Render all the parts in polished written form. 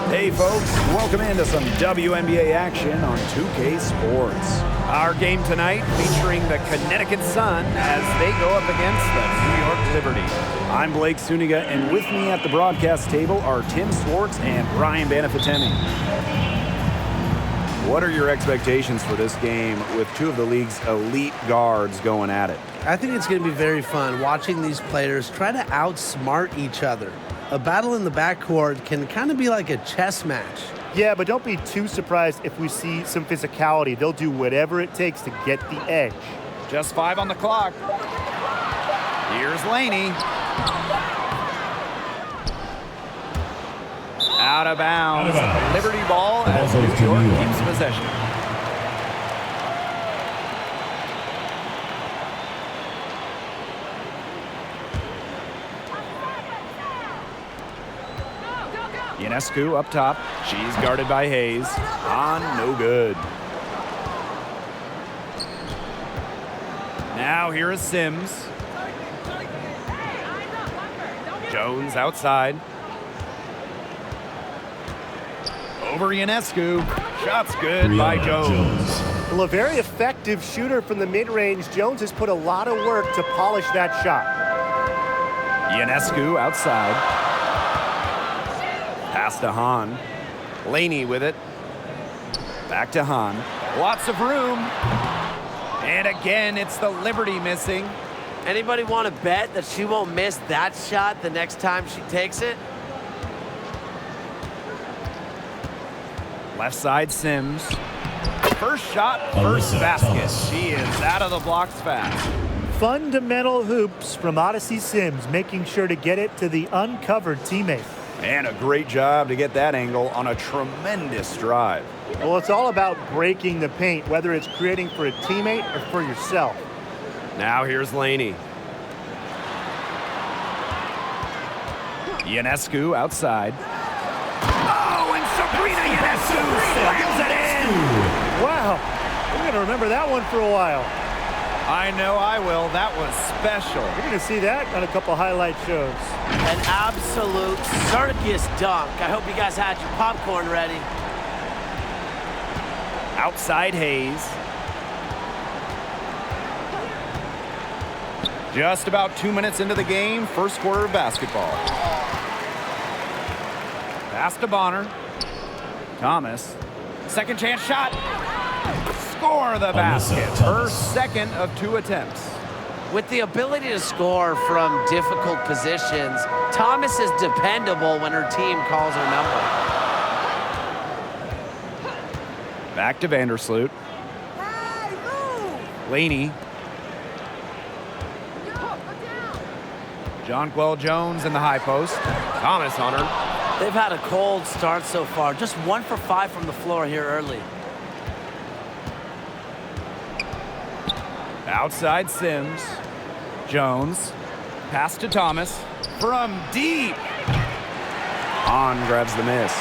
Hey folks, welcome into some WNBA action on 2K Sports. Our game tonight featuring the Connecticut Sun as they go up against the New York Liberty. I'm Blake Suniga, and with me at the broadcast table are Tim Swartz and Brian Banafitemi. What are your expectations for this game with two of the league's elite guards going at it? I think it's going to be very fun watching these players try to outsmart each other. A battle in the backcourt can kind of be like a chess match. Yeah, but don't be too surprised if we see some physicality. They'll do whatever it takes to get the edge. Just 5 on the clock. Here's Laney. Out of bounds. Liberty ball as New York keeps possession. Ionescu up top. She's guarded by Hayes. On, no good. Now here is Sims. Jones outside. Over Ionescu. Shot's good by Jones. Well, a very effective shooter from the mid-range. Jones has put a lot of work to polish that shot. Ionescu outside. Pass to Hahn. Laney with it. Back to Hahn. Lots of room. And again, it's the Liberty missing. Anybody want to bet that she won't miss that shot the next time she takes it? Left side Sims. First shot, first basket. She is out of the blocks fast. Fundamental hoops from Odyssey Sims, making sure to get it to the uncovered teammate. And a great job to get that angle on a tremendous drive. Well, it's all about breaking the paint, whether it's creating for a teammate or for yourself. Now here's Laney. Ionescu outside. Oh, and Sabrina Ionescu slams it in. Wow, we're going to remember that one for a while. I know I will. That was special. You're going to see that on a couple highlight shows. An absolute circus dunk. I hope you guys had your popcorn ready. Outside Hayes. Just about 2 minutes into the game, first quarter of basketball. Pass to Bonner. Thomas. Second chance shot. Score the basket. Her second of 2 attempts. With the ability to score from difficult positions, Thomas is dependable when her team calls her number. Back to Vandersloot. Laney. Jonquel Jones in the high post. Thomas on her. They've had a cold start so far. Just 1 for 5 from the floor here early. Outside Sims. Jones. Pass to Thomas. From deep. On grabs the miss.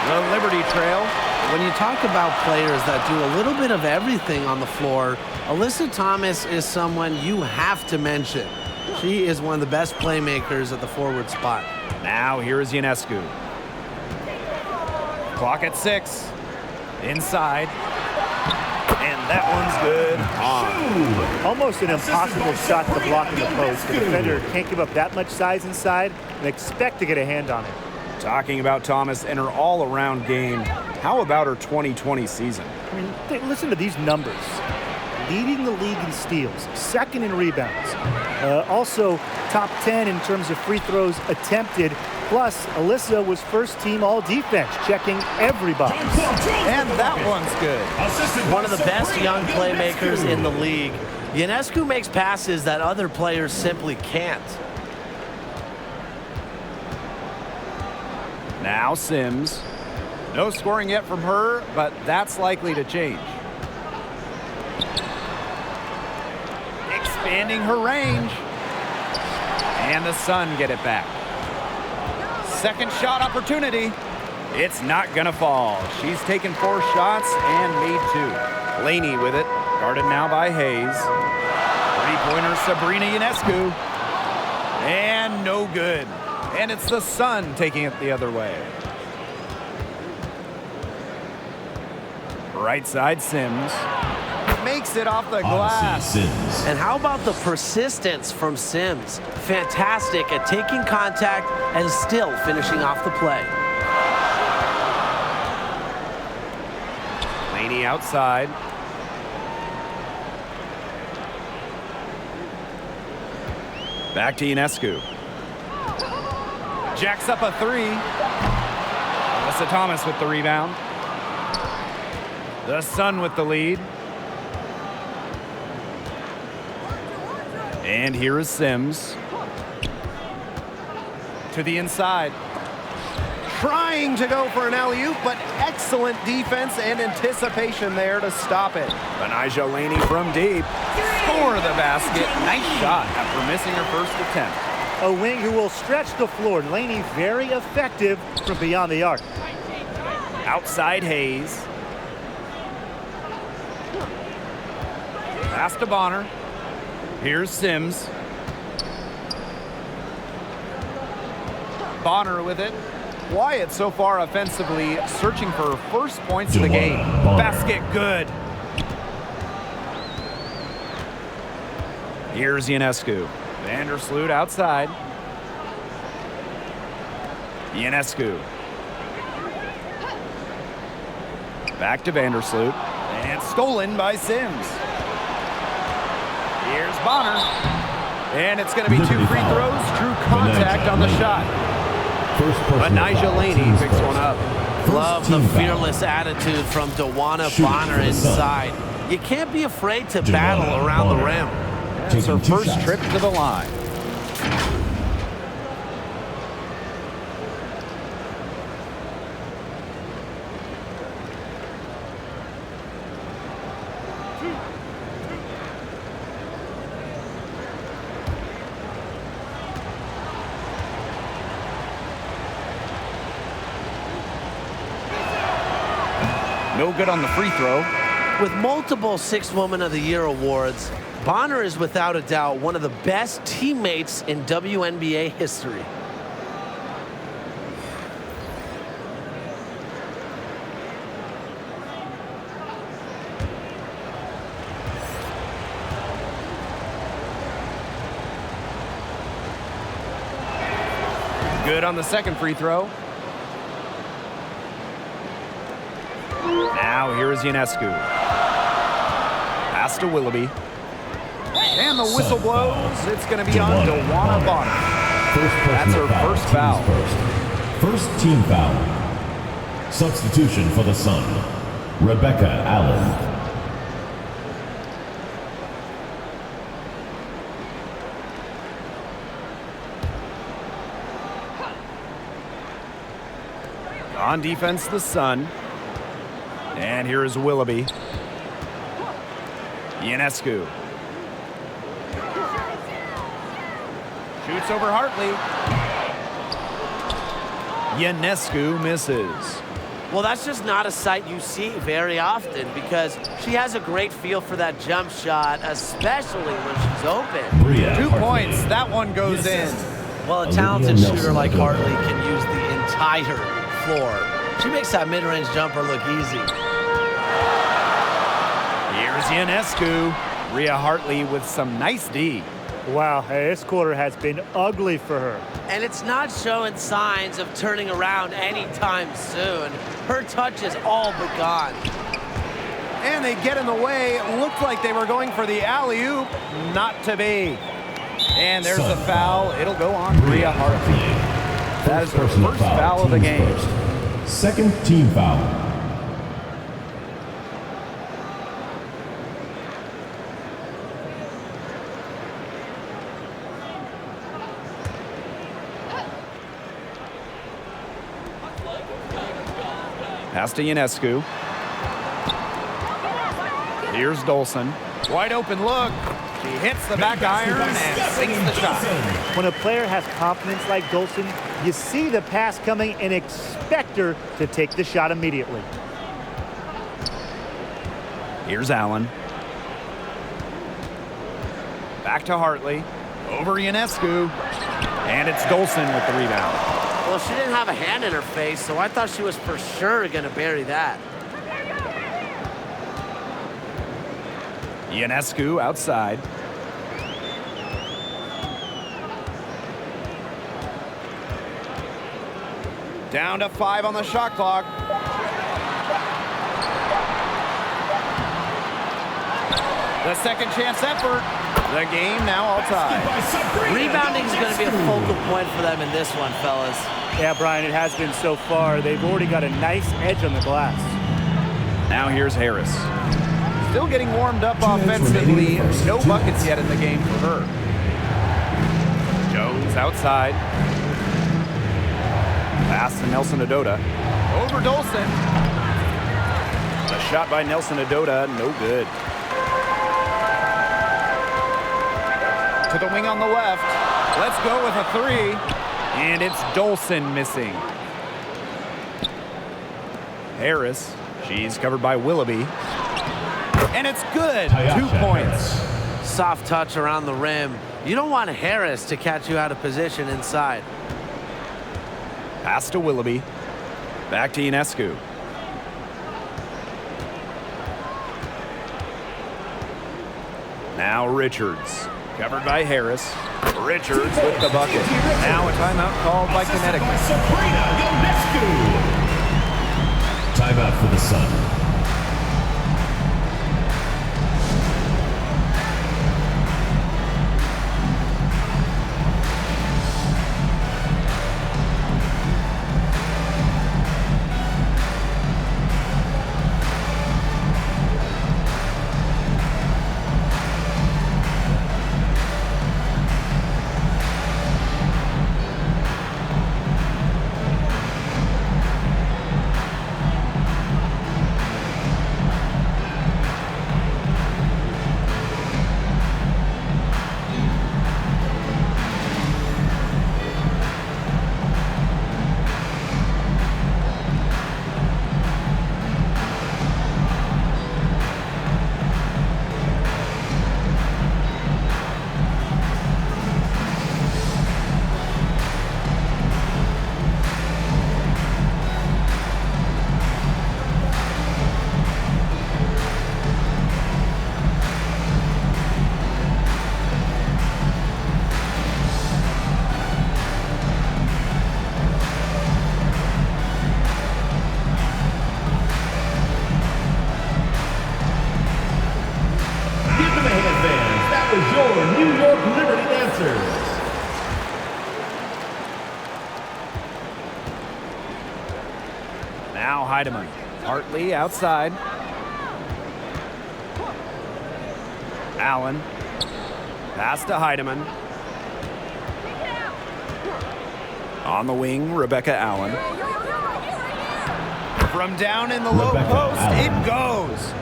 The Liberty trail. When you talk about players that do a little bit of everything on the floor, Alyssa Thomas is someone you have to mention. She is one of the best playmakers at the forward spot. Now here is Ionescu. Clock at 6. Inside. And that one's good. On. Almost an impossible shot to block in the post. The defender can't give up that much size inside and expect to get a hand on it. Talking about Thomas and her all-around game, how about her 2020 season? I mean, listen to these numbers. Leading the league in steals, second in rebounds. Also, top 10 in terms of free throws attempted. Plus, Alyssa was first team all-defense, checking every box. And that one's good. One of the best young playmakers in the league. Ionescu makes passes that other players simply can't. Now Sims. No scoring yet from her, but that's likely to change. Expanding her range. And the Sun get it back. Second shot opportunity. It's not gonna fall. She's taken 4 shots and made 2. Laney with it, guarded now by Hayes. Three-pointer Sabrina Ionescu. And And no good. And it's the Sun taking it the other way. Right side, Sims. Makes it off the glass. And how about the persistence from Sims? Fantastic at taking contact and still finishing off the play. Laney outside. Back to Ionescu. Jacks up a three. Alyssa Thomas with the rebound. The Sun with the lead. And here is Sims. To the inside. Trying to go for an alley-oop, but excellent defense and anticipation there to stop it. Benijah Laney from deep. For the basket. Nice shot after missing her first attempt. A wing who will stretch the floor. Laney very effective from beyond the arc. Outside Hayes. Pass to Bonner. Here's Sims. Bonner with it. Wyatt so far offensively searching for first points of the game. Basket good. Here's Ionescu. Vandersloot outside. Ionescu. Back to Vandersloot. And stolen by Sims. Here's Bonner. And it's going to be 2 free throws. True contact on the shot. Benijah Laney picks one up. Love the fearless attitude from DeWanna Bonner inside. You can't be afraid to battle around the rim. It's her first trip to the line. No good on the free throw. With multiple Sixth Woman of the Year awards, Bonner is without a doubt one of the best teammates in WNBA history. Good on the second free throw. Now here is Ionescu. Pass to Willoughby. And the whistle blows. It's going to be on DeWanna Bonner. That's her first foul. First team foul. Substitution for the Sun, Rebecca Allen. On defense, the Sun. And here is Willoughby. Ionescu. Shoots over Hartley. Ionescu misses. Well, that's just not a sight you see very often because she has a great feel for that jump shot, especially when she's open. 2 points. That one goes in. Well, a talented shooter like Hartley can use the entire floor. She makes that mid-range jumper look easy. Here's Ionescu. Rhea Hartley with some nice D. Wow, this quarter has been ugly for her. And it's not showing signs of turning around anytime soon. Her touch is all but gone. And they get in the way. It looked like they were going for the alley-oop. Not to be. And there's a foul. It'll go on Rhea Hartley. That is her first foul of the game. Second team foul. Pass to Ionescu. Here's Dolson. Wide open look. She hits the back iron and sinks the shot. When a player has confidence like Dolson, you see the pass coming and expect her to take the shot immediately. Here's Allen. Back to Hartley. Over Ionescu. And it's Dolson with the rebound. Well, she didn't have a hand in her face, so I thought she was for sure going to bury that. Ionescu outside. Down to 5 on the shot clock. The second chance effort. The game now all tied. Rebounding is going to be a focal point for them in this one, fellas. Yeah, Brian, it has been so far. They've already got a nice edge on the glass. Now here's Harris. Still getting warmed up offensively. No buckets yet in the game for her. Jones outside. Pass to Nelson Adota. Over Dolson. A shot by Nelson Adota, no good. To the wing on the left. Let's go with a 3. And it's Dolson missing. Harris, she's covered by Willoughby. And it's good. 2 points. Soft touch around the rim. You don't want Harris to catch you out of position inside. Pass to Willoughby. Back to Ionescu. Now Richards. Covered by Harris. Richards with the bucket. Now a timeout called by Connecticut. Timeout for the Sun. Now Heidemann. Hartley outside. Allen. Pass to Heidemann. On the wing, Rebecca Allen. From down in the low post, it goes.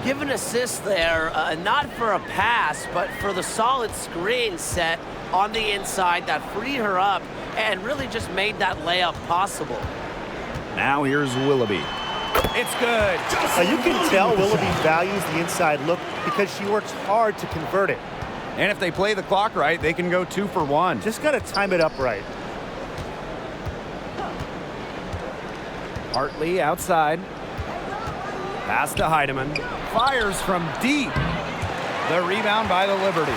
Give an assist there, not for a pass, but for the solid screen set on the inside that freed her up and really just made that layup possible. Now here's Willoughby. It's good. You can tell Willoughby values the inside look because she works hard to convert it. And if they play the clock right, they can go 2 for 1. Just got to time it up right. Hartley outside. Pass to Heidemann. Fires from deep. The rebound by the Liberty.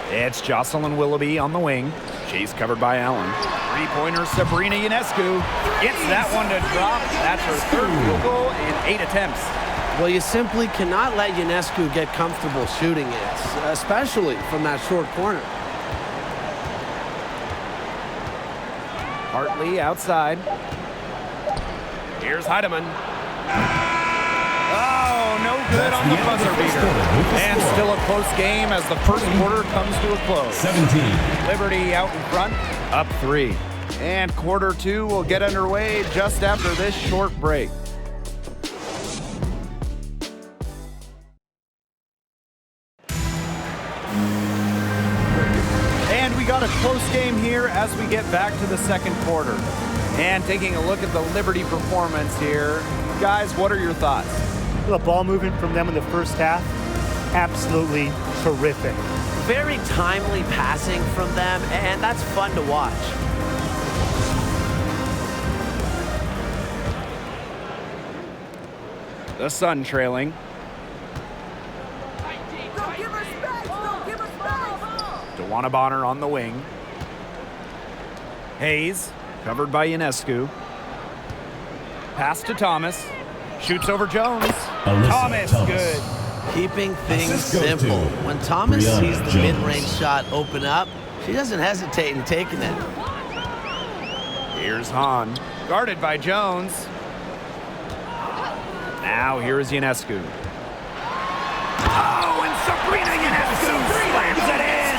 It's Jocelyn Willoughby on the wing. She's covered by Allen. Three-pointer Sabrina Ionescu gets that one to drop. That's her third field goal in 8 attempts. Well, you simply cannot let Ionescu get comfortable shooting it, especially from that short corner. Hartley outside. Here's Heidemann. Oh, no good on the buzzer beater. And still a close game as the first quarter comes to a close. 17. Liberty out in front, up 3. And quarter 2 will get underway just after this short break. And we got a close game here as we get back to the second quarter. And taking a look at the Liberty performance here. Guys, what are your thoughts? The ball movement from them in the first half, absolutely terrific. very timely passing from them, and that's fun to watch. The Sun trailing. Don't give her space! Don't give her space! DeWanna Bonner on the wing. Hayes, covered by Ionescu. Pass to Thomas. Shoots over Jones. Thomas, good. Keeping things Assist goes simple. to When Thomas Brianna sees the Jones. mid-range shot open up, she doesn't hesitate in taking it. Here's Hahn, guarded by Jones. Now here's Ionescu. Oh, and Sabrina Ionescu slams it in.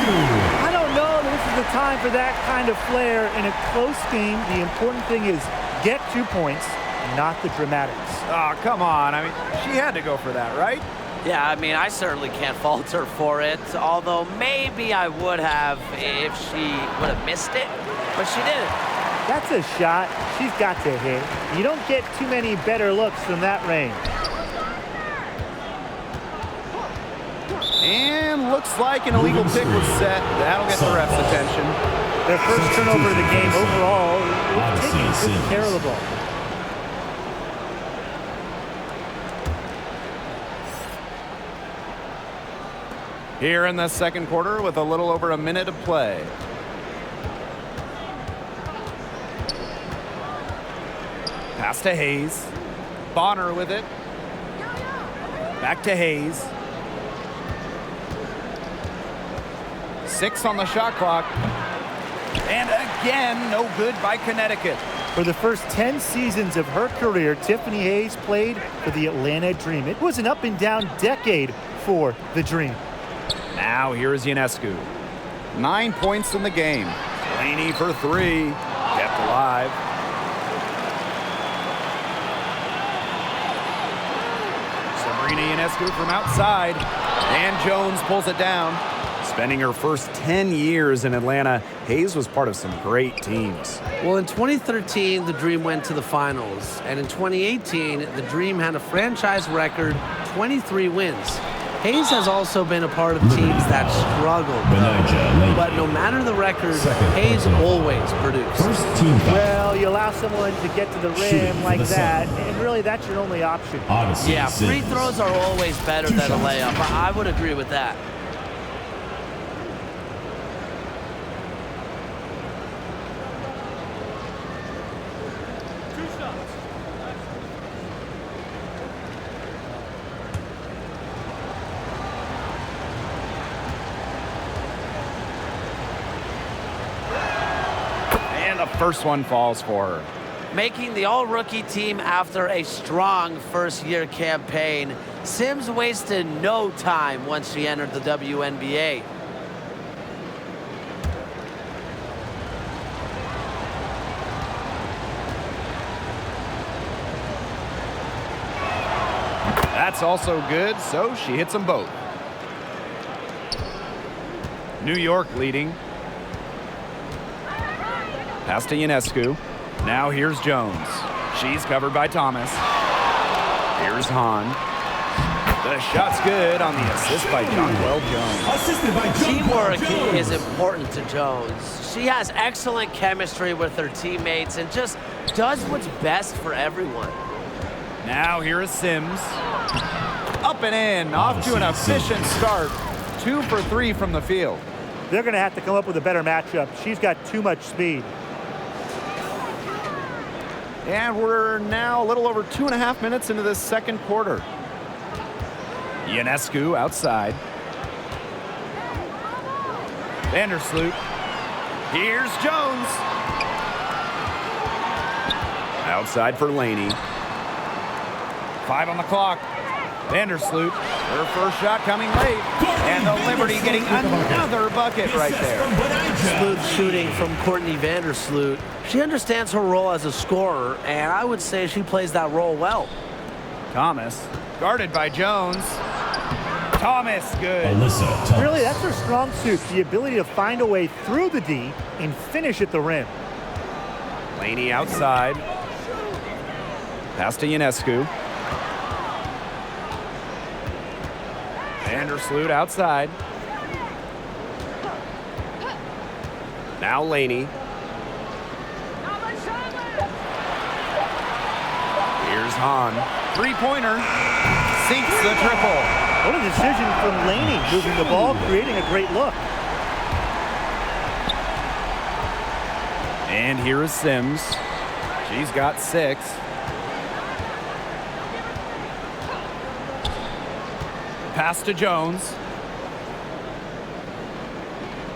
I don't know that this is the time for that kind of flair in a close game. The important thing is get 2 points, not the dramatics. Oh, come on. I mean, she had to go for that, right? Yeah, I mean, I certainly can't fault her for it, although maybe I would have if she would have missed it, but she didn't. That's a shot she's got to hit. You don't get too many better looks from that range. And looks like an illegal pick was set. That'll get the ref's attention. Their first turnover of the game overall. Taking good care of the ball. Here in the second quarter with a little over a minute to play. Pass to Hayes. Bonner with it. Back to Hayes. 6 on the shot clock. And again, no good by Connecticut. For the first 10 seasons of her career, Tiffany Hayes played for the Atlanta Dream. It was an up and down decade for the Dream. Now here's Ionescu. 9 points in the game. Laney for 3. Kept alive. Sabrina Ionescu from outside. And Jones pulls it down. Spending her first 10 years in Atlanta, Hayes was part of some great teams. Well, in 2013, the Dream went to the finals. And in 2018, the Dream had a franchise record 23 wins. Hayes has also been a part of teams that struggled. But no matter the record, Hayes always produced. Well, you allow someone to get to the rim like that, and really that's your only option. Yeah, free throws are always better than a layup. I would agree with that. The first one falls for her. Making the all-rookie team after a strong first-year campaign, Sims wasted no time once she entered the WNBA. That's also good, so she hits them both. New York leading. Pass to Ionescu. Now here's Jones. She's covered by Thomas. Here's Hahn. The shot's good on the assist by Jonquel Jones. Assisted by Teamwork is important to Jones. She has excellent chemistry with her teammates and just does what's best for everyone. Now here is Sims. Up and in, off to an efficient start. 2 for 3 from the field. They're going to have to come up with a better matchup. She's got too much speed. And we're now a little over 2.5 minutes into this second quarter. Ionescu outside. Vandersloot. Here's Jones. Outside for Laney. 5 on the clock. Vandersloot, her first shot coming late. And the Liberty getting another bucket right there. Smooth shooting from Courtney Vandersloot. She understands her role as a scorer, and I would say she plays that role well. Thomas, guarded by Jones. Thomas, good. Really, that's her strong suit, the ability to find a way through the D and finish at the rim. Laney outside. Pass to Ionescu. Vandersloot outside. Now Laney. Here's Hahn. Three-pointer. Sinks the triple. What a decision from Laney, moving the ball, creating a great look. And here is Sims. She's got 6. Pass to Jones.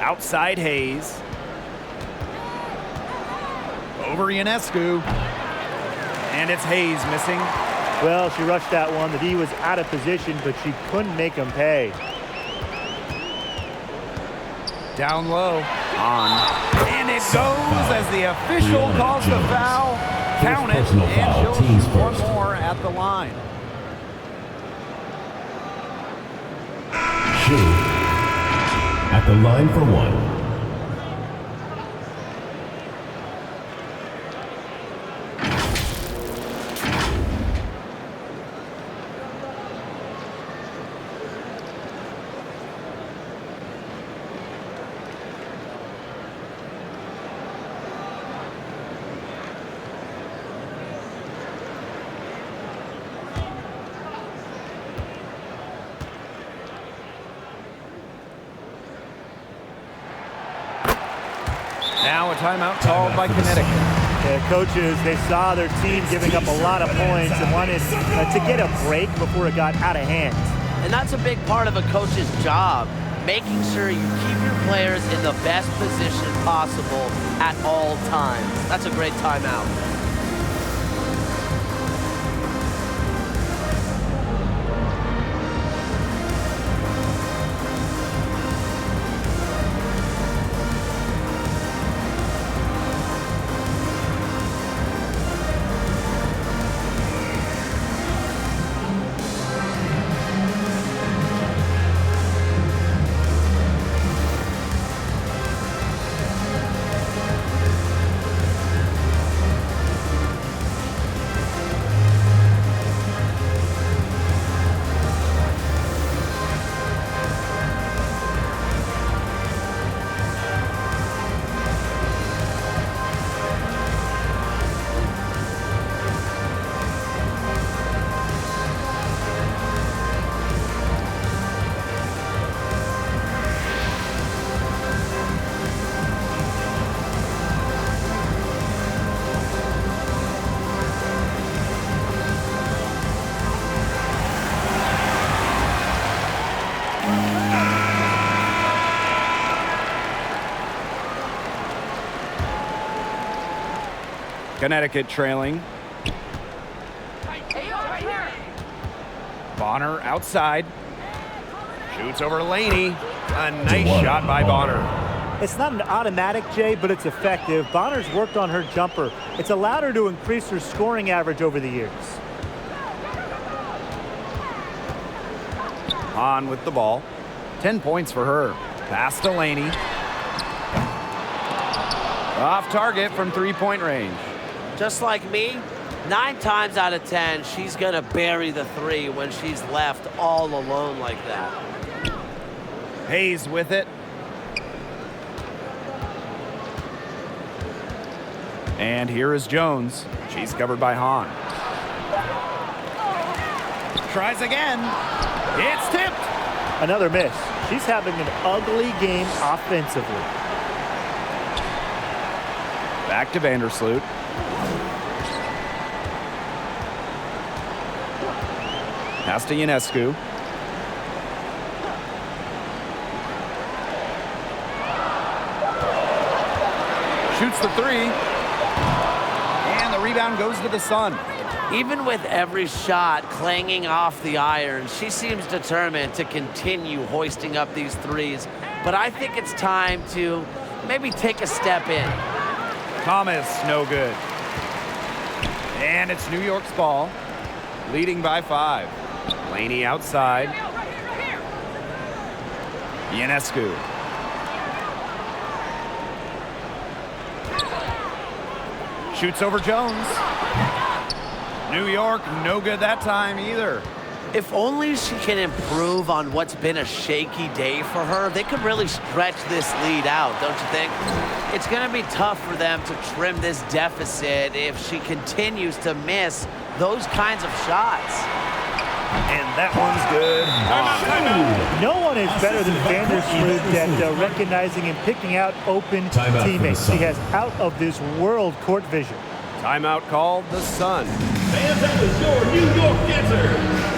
Outside Hayes. Over Ionescu. And it's Hayes missing. Well, she rushed that one. The D was out of position, but she couldn't make him pay. Down low. On. And it goes as the official calls the foul. Count it. And she'll shoot one more at the line. At the line for 1. Now a timeout called by Connecticut. Yeah, coaches, they saw their team giving up a lot of points and wanted to get a break before it got out of hand. And that's a big part of a coach's job, making sure you keep your players in the best position possible at all times. That's a great timeout. Connecticut trailing. Bonner outside. Shoots over Laney. A nice shot by Bonner. It's not an automatic, Jay, but it's effective. Bonner's worked on her jumper. It's allowed her to increase her scoring average over the years. Hahn with the ball. 10 points for her. Pass to Laney. Off target from three-point range. Just like me, 9 times out of 10, she's going to bury the 3 when she's left all alone like that. Hayes with it. And here is Jones. She's covered by Hahn. Tries again. It's tipped. Another miss. She's having an ugly game offensively. Back to Vandersloot. Pass to Ionescu. Shoots the 3. And the rebound goes to the Sun. Even with every shot clanging off the iron, she seems determined to continue hoisting up these 3s. But I think it's time to maybe take a step in. Thomas, no good. And it's New York's ball, leading by 5. Laney outside. Ionescu. Shoots over Jones. New York, no good that time either. If only she can improve on what's been a shaky day for her, they could really stretch this lead out, don't you think? It's going to be tough for them to trim this deficit if she continues to miss those kinds of shots. And that one's good. No one is better than Vandersloot at recognizing and picking out open teammates. He has out of this world court vision. Timeout called the Sun. Fans, that was your New York answer.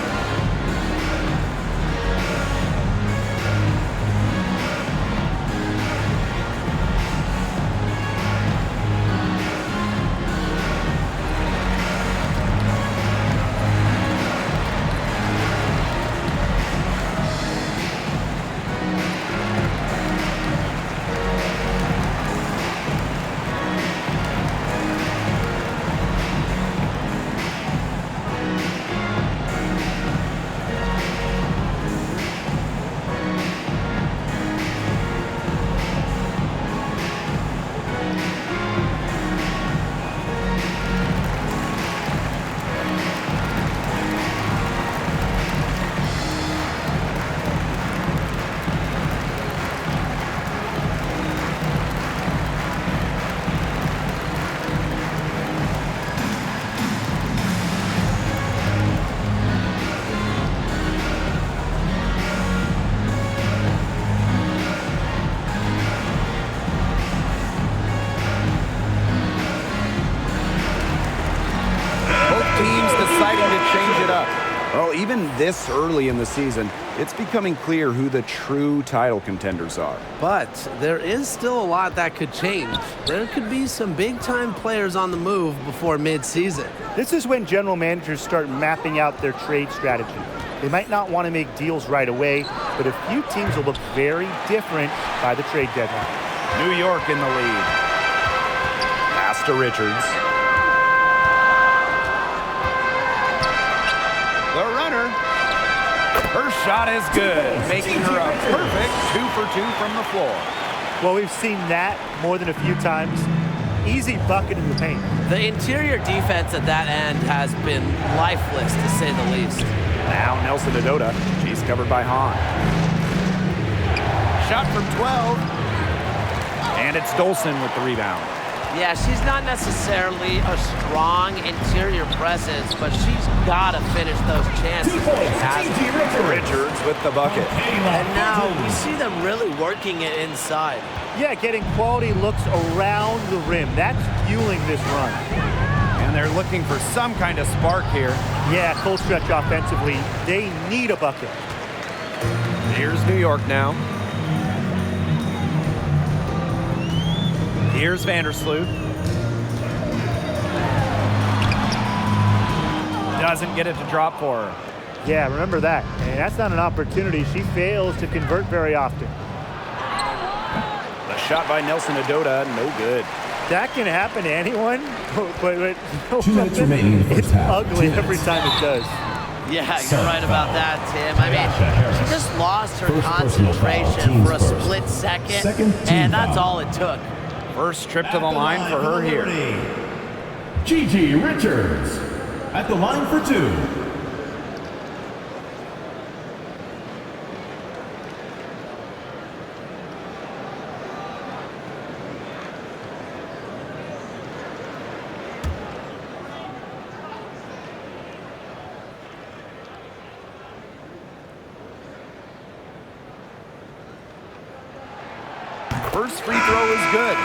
Well, even this early in the season, it's becoming clear who the true title contenders are. But there is still a lot that could change. There could be some big-time players on the move before mid-season. This is when general managers start mapping out their trade strategy. They might not want to make deals right away, but a few teams will look very different by the trade deadline. New York in the lead. Pass to Richards. The runner. Her shot is good, making her a perfect 2 for 2 from the floor. Well, we've seen that more than a few times. Easy bucket in the paint. The interior defense at that end has been lifeless, to say the least. Now Nelson Adota. She's covered by Hahn. Shot from 12. And it's Dolson with the rebound. Yeah, she's not necessarily a strong interior presence, but she's got to finish those chances. 2 points, Richards with the bucket. And now we see them really working it inside. Yeah, getting quality looks around the rim. That's fueling this run. And they're looking for some kind of spark here. Yeah, cold stretch offensively. They need a bucket. Here's New York now. Here's Vandersloot. Doesn't get it to drop for her. Yeah, remember that. And that's not an opportunity. She fails to convert very often. The shot by Nelson Adota, no good. That can happen to anyone, but 2 minutes remaining in the first it's half. ugly every time it does. Yeah, you're right about that, Tim. I mean, she just lost her concentration for a split second, and that's all it took. First trip to the line for her here. Gigi Richards at the line for 2. First free throw is good.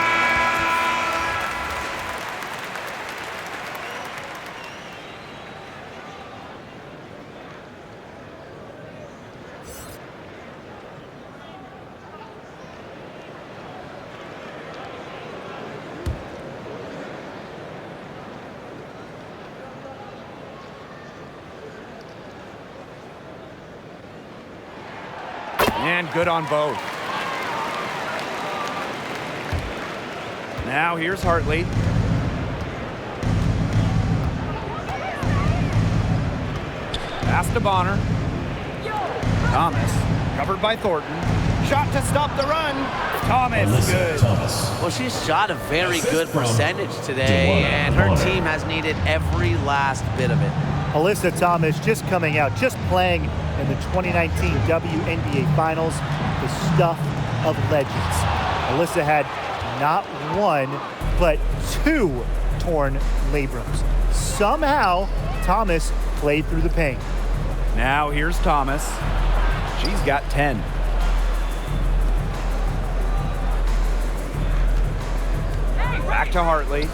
And good on both. Now here's Hartley. Pass to Bonner. Thomas, covered by Thornton. Shot to stop the run. Thomas, good. Well, she's shot a very good percentage today, and her team has needed every last bit of it. Alyssa Thomas just coming out, just playing in the 2019 WNBA Finals, the stuff of legends. Alyssa had not one, but 2 torn labrums. Somehow, Thomas played through the pain. Now here's Thomas. She's got 10. Back to Hartley.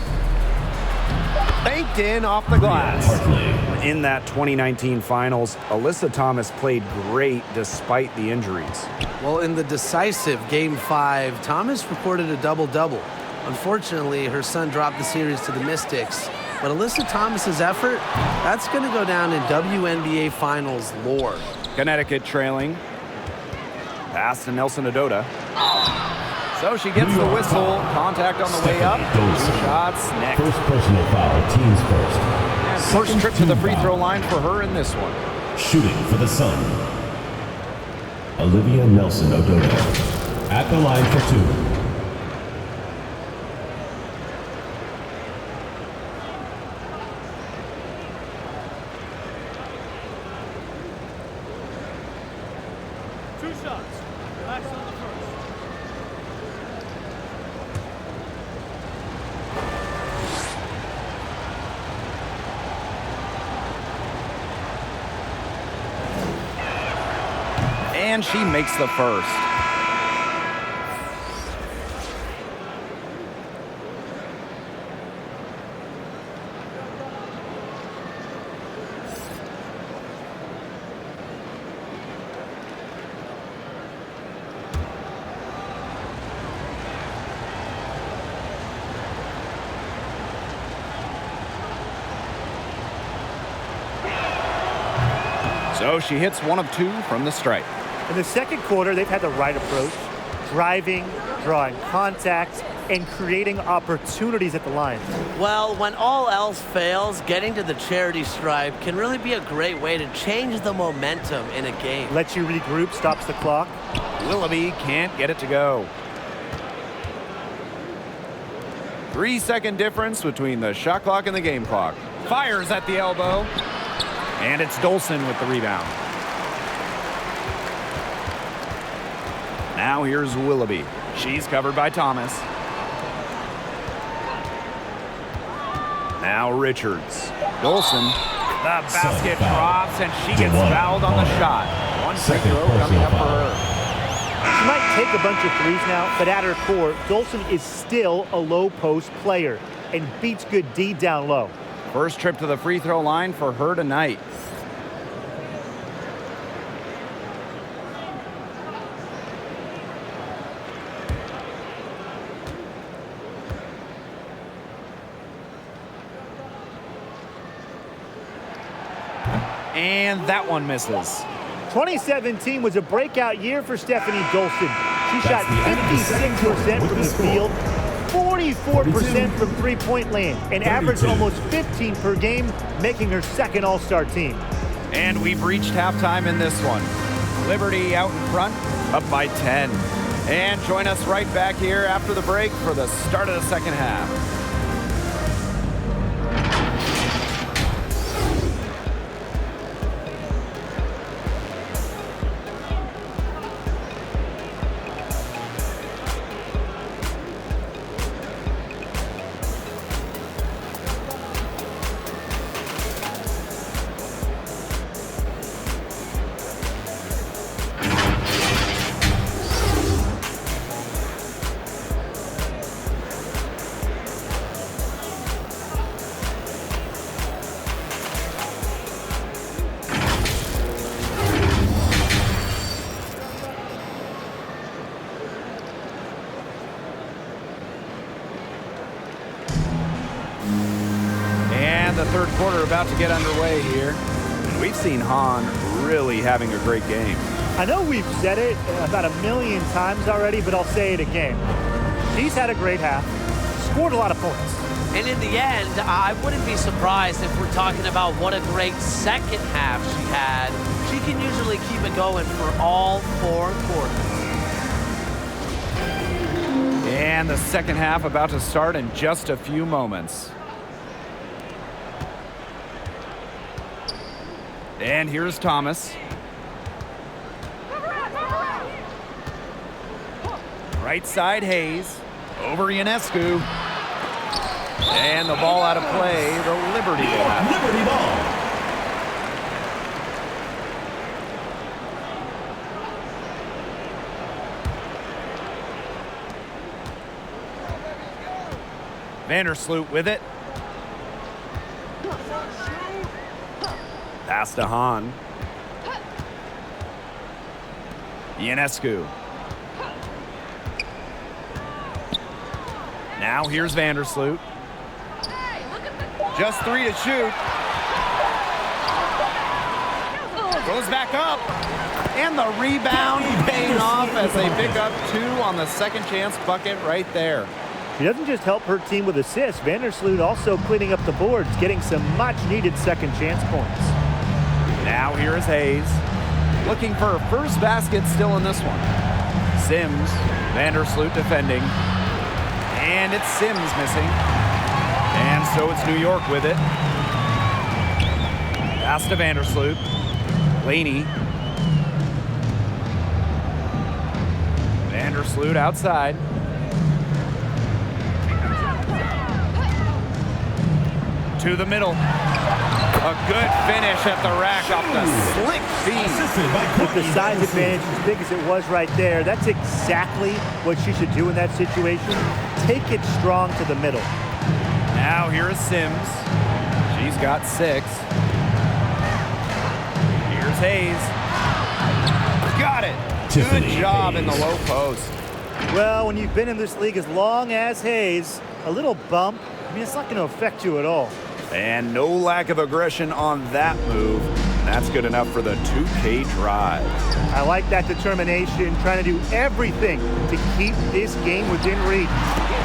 Baked in off the glass. In that 2019 finals, Alyssa Thomas played great despite the injuries. Well, in the decisive Game 5, Thomas recorded a double-double. Unfortunately, her son dropped the series to the Mystics. But Alyssa Thomas's effort, that's going to go down in WNBA Finals lore. Connecticut trailing. Pass to Nelson Adota. So she gets the whistle. Contact on the way up. 2 shots next. First personal foul, teams first. And first trip to the free throw line for her in this one. Shooting for the Sun, Olivia Nelson Ododa. At the line for 2. And she makes the first. So she hits 1 of 2 from the stripe. In the second quarter, they've had the right approach, driving, drawing contact, and creating opportunities at the line. Well, when all else fails, getting to the charity stripe can really be a great way to change the momentum in a game. Lets you regroup, stops the clock. Willoughby can't get it to go. 3-second difference between the shot clock and the game clock. Fires at the elbow. And it's Dolson with the rebound. Now here's Willoughby. She's covered by Thomas. Now Richards. Dolson. The basket drops and she gets fouled on the shot. 1 free throw coming up for her. She might take a bunch of threes now, but at her core, Dolson is still a low post player and beats good D down low. First trip to the free throw line for her tonight. And that one misses. 2017 was a breakout year for Stephanie Dolson. She shot 56% from the field, 44% from three-point land, and averaged almost 15 per game, making her second All-Star team. And we've reached halftime in this one. Liberty out in front, up by 10. And join us right back here after the break for the start of the second half. The third quarter about to get underway here. We've seen Hahn really having a great game. I know we've said it about 1,000,000 times already, but I'll say it again. She's had a great half, scored a lot of points. And in the end, I wouldn't be surprised if we're talking about what a great second half she had. She can usually keep it going for all 4 quarters. And the second half about to start in just a few moments. And here's Thomas. Right side, Hayes. Over Ionescu. And the ball out of play. The Liberty will have it. Liberty ball. Vandersloot with it. Pass to Hahn. Ionescu. Now here's Vandersloot. Just 3 to shoot. Goes back up. And the rebound paying off as they pick up 2 on the second chance bucket right there. He doesn't just help her team with assists. Vandersloot also cleaning up the boards, getting some much-needed second chance points. Now here is Hayes. Looking for a first basket still in this one. Sims, Vandersloot defending. And it's Sims missing. And so it's New York with it. Pass to Vandersloot. Laney. Vandersloot outside. To the middle. A good finish at the rack off the slick feed. With the size advantage as big as it was right there, that's exactly what she should do in that situation. Take it strong to the middle. Now here is Sims. She's got 6. Here's Hayes. Got it. Good job in the low post. Well, when you've been in this league as long as Hayes, a little bump, I mean, it's not going to affect you at all. And no lack of aggression on that move. That's good enough for the 2K drive. I like that determination, trying to do everything to keep this game within reach.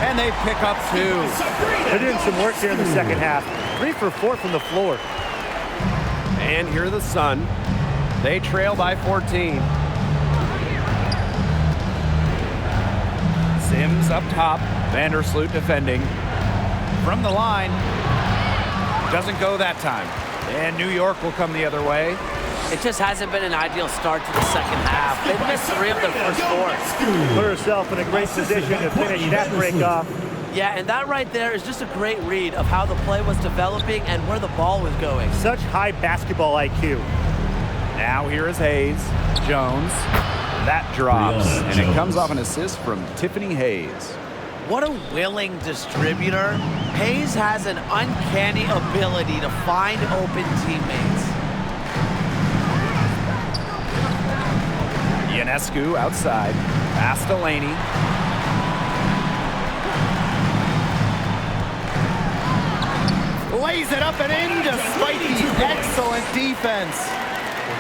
And they pick up 2. They're doing some work here in the second half. 3 for 4 from the floor. And here are the Sun. They trail by 14. Sims up top. Vandersloot defending. From the line. Doesn't go that time. And New York will come the other way. It just hasn't been an ideal start to the second half. They've missed 3 of their first 4. Put herself in a great position to finish that break off. Yeah, and that right there is just a great read of how the play was developing and where the ball was going. Such high basketball IQ. Now here is Hayes. Jones. That drops. And it comes off an assist from Tiffany Hayes. What a willing distributor. Hayes has an uncanny ability to find open teammates. Ionescu outside. Pass to Laney. Lays it up and in despite the excellent defense.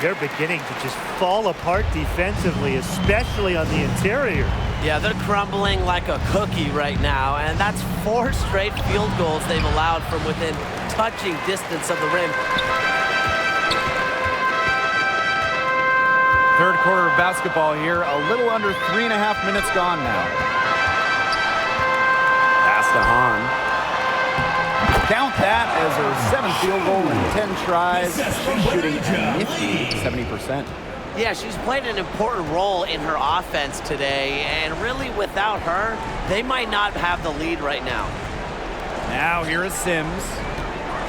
They're beginning to just fall apart defensively, especially on the interior. Yeah, they're crumbling like a cookie right now, and that's 4 straight field goals they've allowed from within touching distance of the rim. Third quarter of basketball here, a little under 3.5 minutes gone now. Pass to Hahn. Count that as her 7th field goal in 10 tries. She's shooting a nifty 70%. Yeah, she's played an important role in her offense today, and really without her, they might not have the lead right now. Now here is Sims.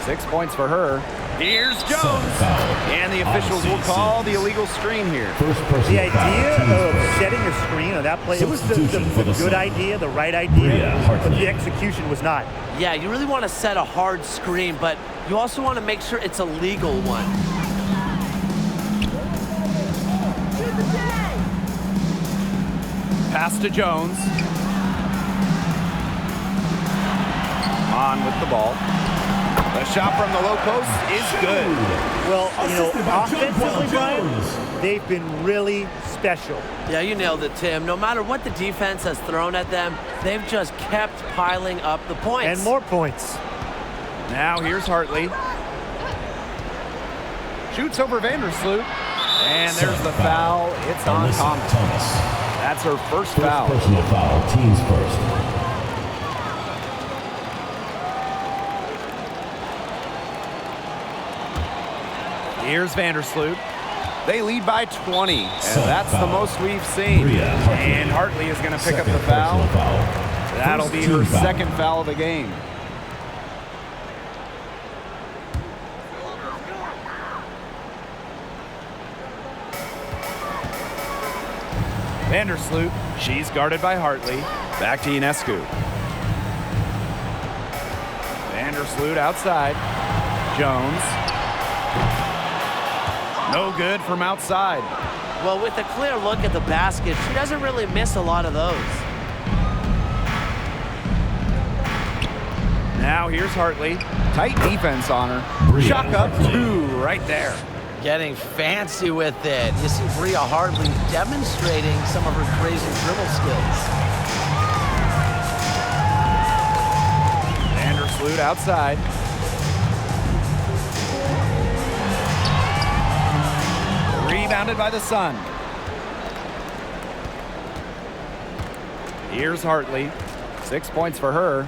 6 points for her. Here's Jones. And the officials will call the illegal screen here. The idea of setting a screen on that play, it was the good idea, the right idea, but the execution was not. Yeah, you really want to set a hard screen, but you also want to make sure it's a legal one. Pass to Jones. On with the ball. The shot from the low post is good. Well, you know, offensively, Brian, they've been really special. Yeah, you nailed it, Tim. No matter what the defense has thrown at them, they've just kept piling up the points. And more points. Now here's Hartley. Shoots over Vandersloot. And there's the foul. It's on Thomas. That's her first foul. Personal foul, teams first. Here's Vandersloot. They lead by 20, and that's the most we've seen. And Hartley is going to pick up the foul. That'll be her second foul of the game. Vandersloot, she's guarded by Hartley. Back to Ionescu. Vandersloot outside. Jones. No good from outside. Well, with a clear look at the basket, she doesn't really miss a lot of those. Now here's Hartley. Tight defense on her. Shot up 2 right there. Getting fancy with it. You see Bria Hartley demonstrating some of her crazy dribble skills. Vandersloot outside. Rebounded by the Sun. Here's Hartley. 6 points for her.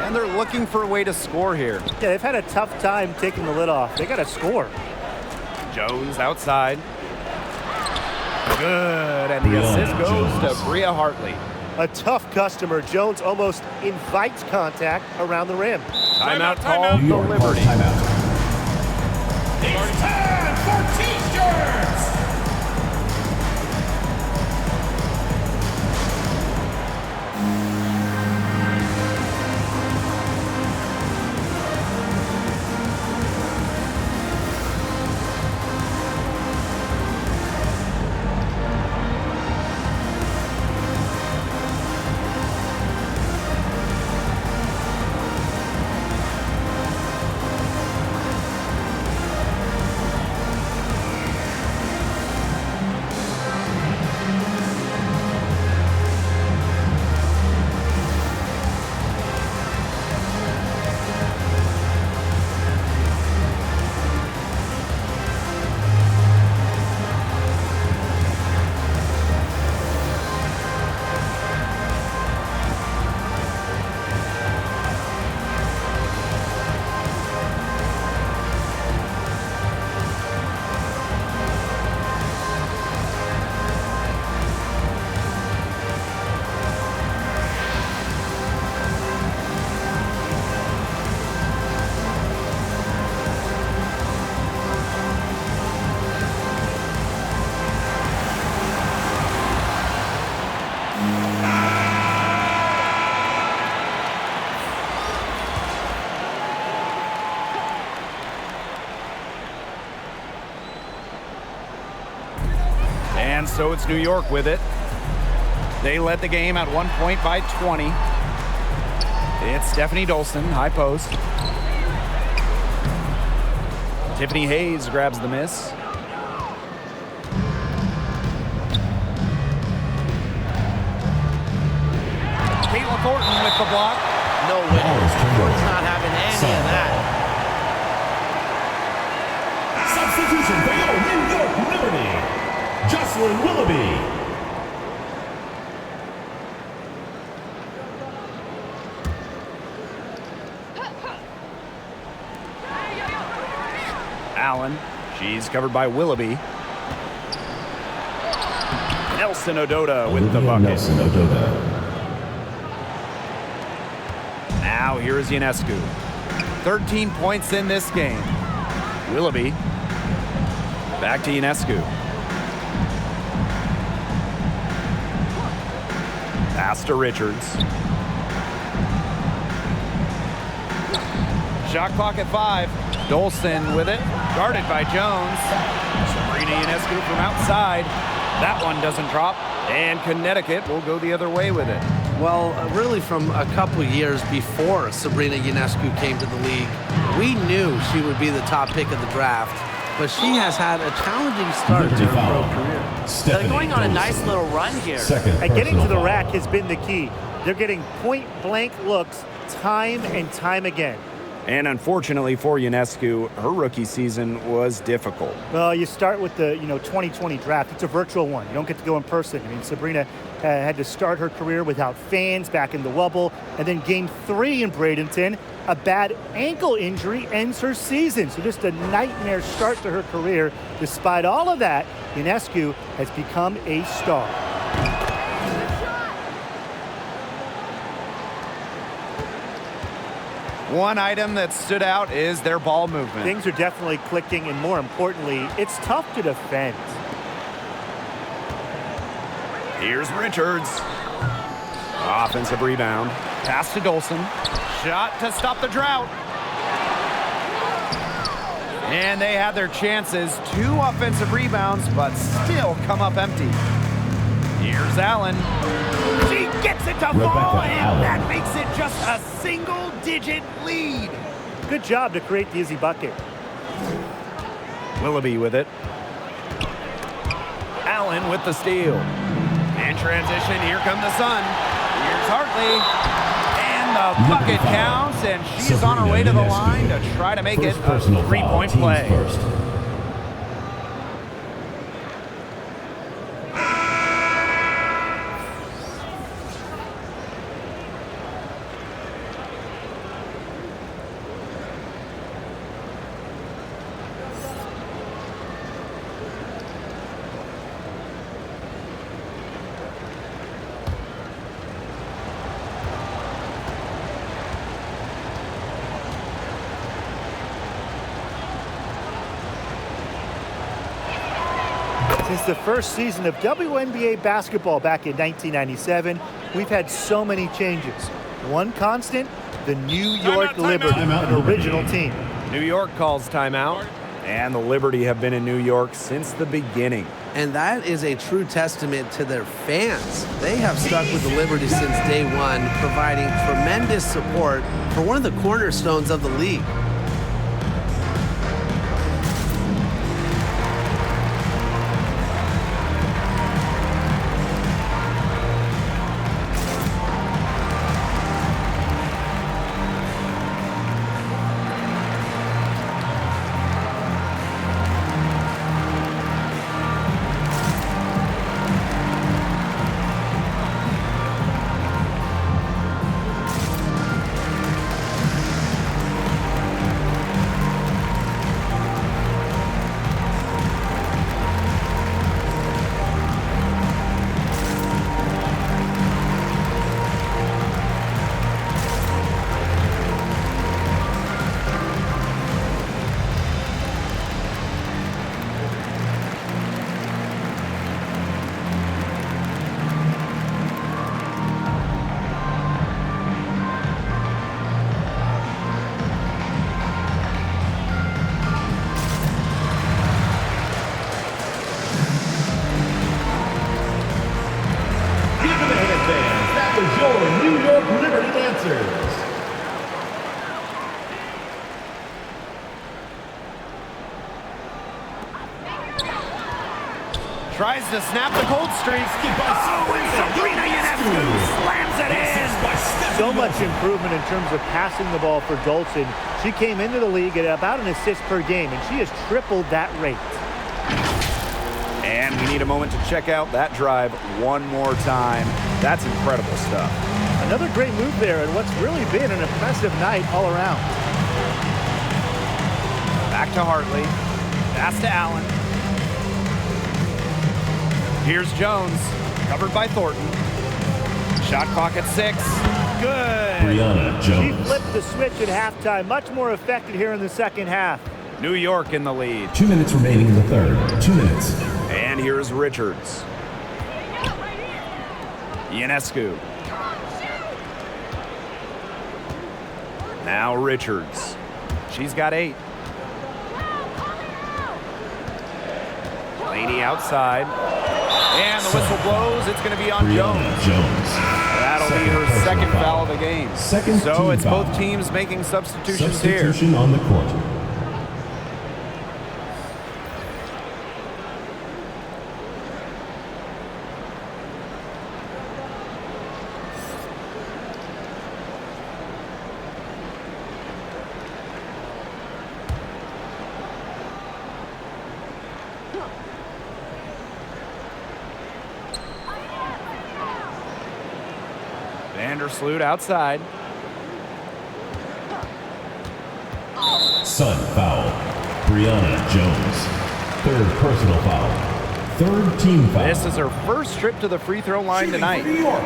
And they're looking for a way to score here. Yeah, they've had a tough time taking the lid off. They got to score. Jones outside. Good, and the assist goes to Bria Hartley. A tough customer. Jones almost invites contact around the rim. Timeout called the Liberty. It's time for T-shirts! And so it's New York with it. They led the game at 1 point by 20. It's Stephanie Dolson, high post. Tiffany Hayes grabs the miss. Caitlin Thornton with the block. No way. Thornton's not having any of that. Substitution for your New York Liberty, Jocelyn Willoughby. Allen, she's covered by Willoughby. Nelson Ododa with the bucket. Nelson Ododa. Now here is Ionescu. 13 points in this game. Willoughby. Back to Ionescu. Pass to Richards. Shot clock at 5. Dolson with it. Guarded by Jones. Sabrina Ionescu from outside. That one doesn't drop. And Connecticut will go the other way with it. Well, really from a couple years before Sabrina Ionescu came to the league, we knew she would be the top pick of the draft, but she has had a challenging start to her pro career. They're going on a nice little run here. And getting to the rack has been the key. They're getting point-blank looks time and time again. And unfortunately for Ionescu, her rookie season was difficult. Well, you start with the 2020 draft. It's a virtual one. You don't get to go in person. I mean, Sabrina had to start her career without fans back in the Wubble. And then game 3 in Bradenton, a bad ankle injury ends her season. So just a nightmare start to her career. Despite all of that, Ionescu has become a star. One item that stood out is their ball movement. Things are definitely clicking, and more importantly, it's tough to defend. Here's Richards. Offensive rebound. Pass to Dolson. Shot to stop the drought. And they had their chances. 2 offensive rebounds, but still come up empty. Here's Allen. She gets it to fall, and that makes it just a single-digit lead. Good job to create the easy bucket. Willoughby with it. Allen with the steal. In transition, here come the Sun. Here's Hartley. And the bucket counts, and she's on her way to the line to try to make it a 3-point play. Since the first season of WNBA basketball back in 1997, we've had so many changes. One constant, the New York Liberty, an original team. New York calls timeout, and the Liberty have been in New York since the beginning. And that is a true testament to their fans. They have stuck with the Liberty since day one, providing tremendous support for one of the cornerstones of the league. Tries to snap the cold streak. Oh, and Sabrina Ionescu slams it in. So much improvement in terms of passing the ball for Dolson. She came into the league at about an assist per game, and she has tripled that rate. And we need a moment to check out that drive one more time. That's incredible stuff. Another great move there, and what's really been an impressive night all around. Back to Hartley. Pass to Allen. Here's Jones, covered by Thornton. Shot clock at 6. Good. Brianna Jones. She flipped the switch at halftime. Much more effective here in the second half. New York in the lead. 2 minutes remaining in the third. 2 minutes. And here's Richards. Ionescu. Now Richards. She's got 8. Laney outside. And the whistle blows. It's going to be on Jones. That'll be her second foul of the game. So it's both teams making substitutions here. Substitution on the court. Vandersloot outside. Sun foul. Brianna Jones. Third personal foul. Third team foul. This is her first trip to the free throw line Shooting tonight. for New York,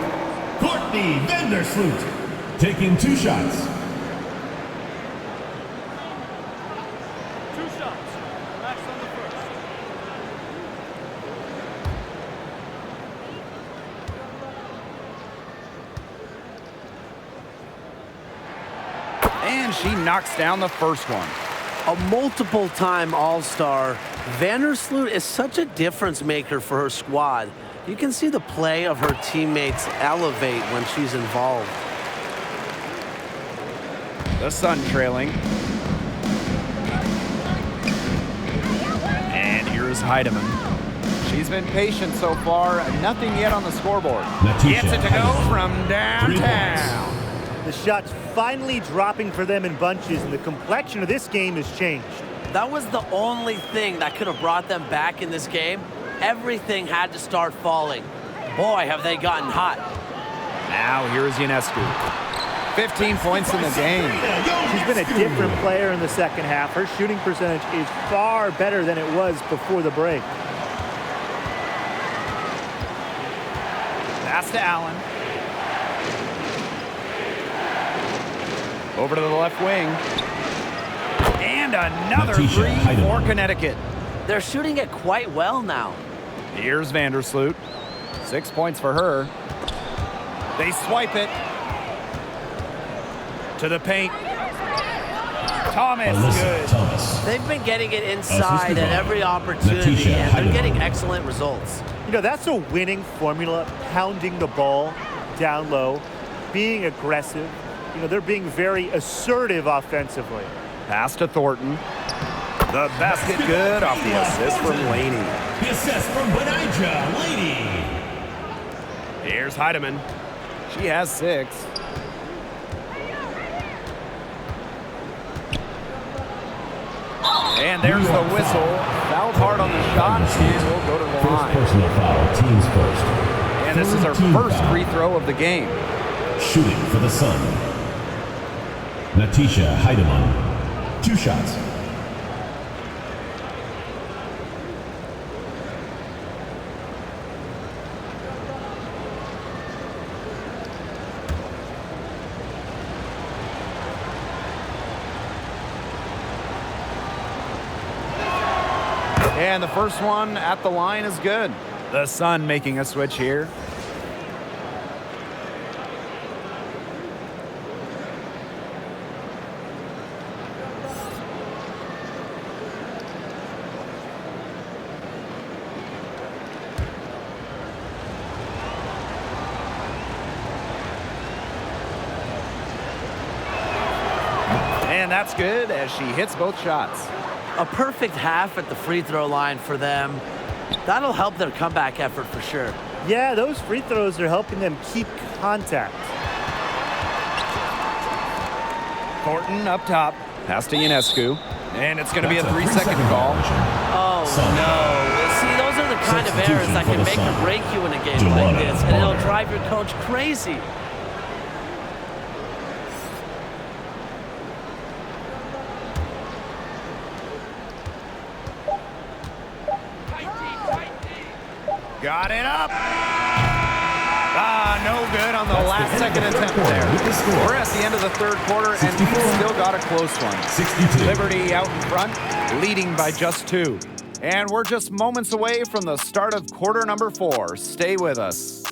Courtney Vandersloot. Taking 2 shots. And she knocks down the first one. A multiple-time All-Star, Vandersloot is such a difference maker for her squad. You can see the play of her teammates elevate when she's involved. The Sun trailing. And here's Heidemann. She's been patient so far. Nothing yet on the scoreboard. Gets it to go from downtown. The shots finally dropping for them in bunches, and the complexion of this game has changed. That was the only thing that could have brought them back in this game. Everything had to start falling. Boy, have they gotten hot. Now here's Ionescu. 15 points in the game. She's been a different player in the second half. Her shooting percentage is far better than it was before the break. Pass to Allen. Over to the left wing. And another three for Connecticut. They're shooting it quite well now. Here's Vandersloot. 6 points for her. They swipe it. To the paint. Thomas, good. They've been getting it inside at every opportunity, and they're getting excellent results. You know, that's a winning formula, pounding the ball down low, being aggressive. You know, they're being very assertive offensively. Pass to Thornton. The basket good off the assist from Laney. The assist from Benija Laney. Here's Heidemann. She has 6. And there's the whistle. Fouled hard on the shot, and we'll go to the line. Personal foul, teams first. And this is our first free throw of the game. Shooting for the Sun. Natisha Heidemann. 2 shots. And the first one at the line is good. The Sun making a switch here. And that's good as she hits both shots. A perfect half at the free throw line for them. That'll help their comeback effort for sure. Yeah, those free throws are helping them keep contact. Thornton up top. Pass to Ionescu. And it's going to be a 3-second call. Oh, no. See, those are the kind of errors that can make or break you in a game like this, and it'll drive your coach crazy. Got it up. No good on the last second attempt there. We're at the end of the third quarter, and we've still got a close one. 62. Liberty out in front, leading by just 2. And we're just moments away from the start of quarter number 4. Stay with us.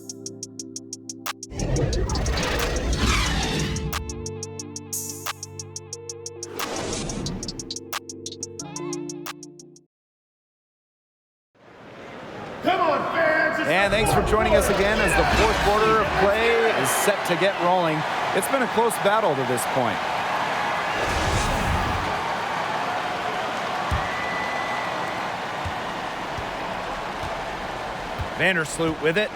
And thanks for joining us again as the fourth quarter of play is set to get rolling. It's been a close battle to this point. Vandersloot with it.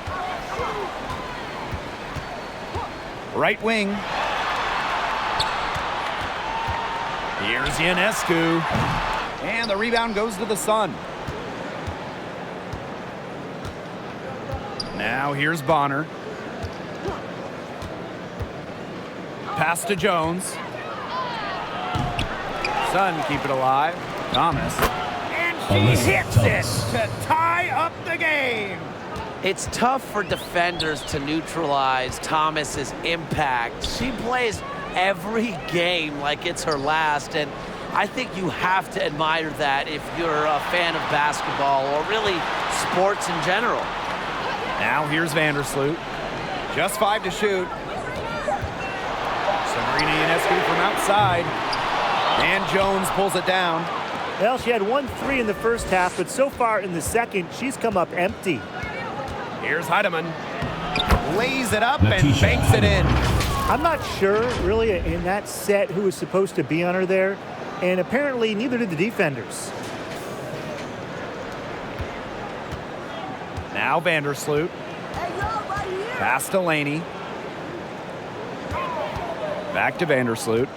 Right wing. Here's Ionescu. And the rebound goes to the Sun. Now here's Bonner. Pass to Jones. Sun keep it alive. Thomas. And she hits it to tie up the game. It's tough for defenders to neutralize Thomas's impact. She plays every game like it's her last, and I think you have to admire that if you're a fan of basketball or really sports in general. Now here's Vandersloot. Just 5 to shoot. Sabrina Ionescu from outside. And Jones pulls it down. Well, she had 1 3 in the first half, but so far in the second, she's come up empty. Here's Heidemann. Lays it up and banks it in. I'm not sure, really, in that set who was supposed to be on her there, and apparently neither did the defenders. Now Vandersloot. Hey, y'all, right here. Pass to Laney. Back to Vandersloot.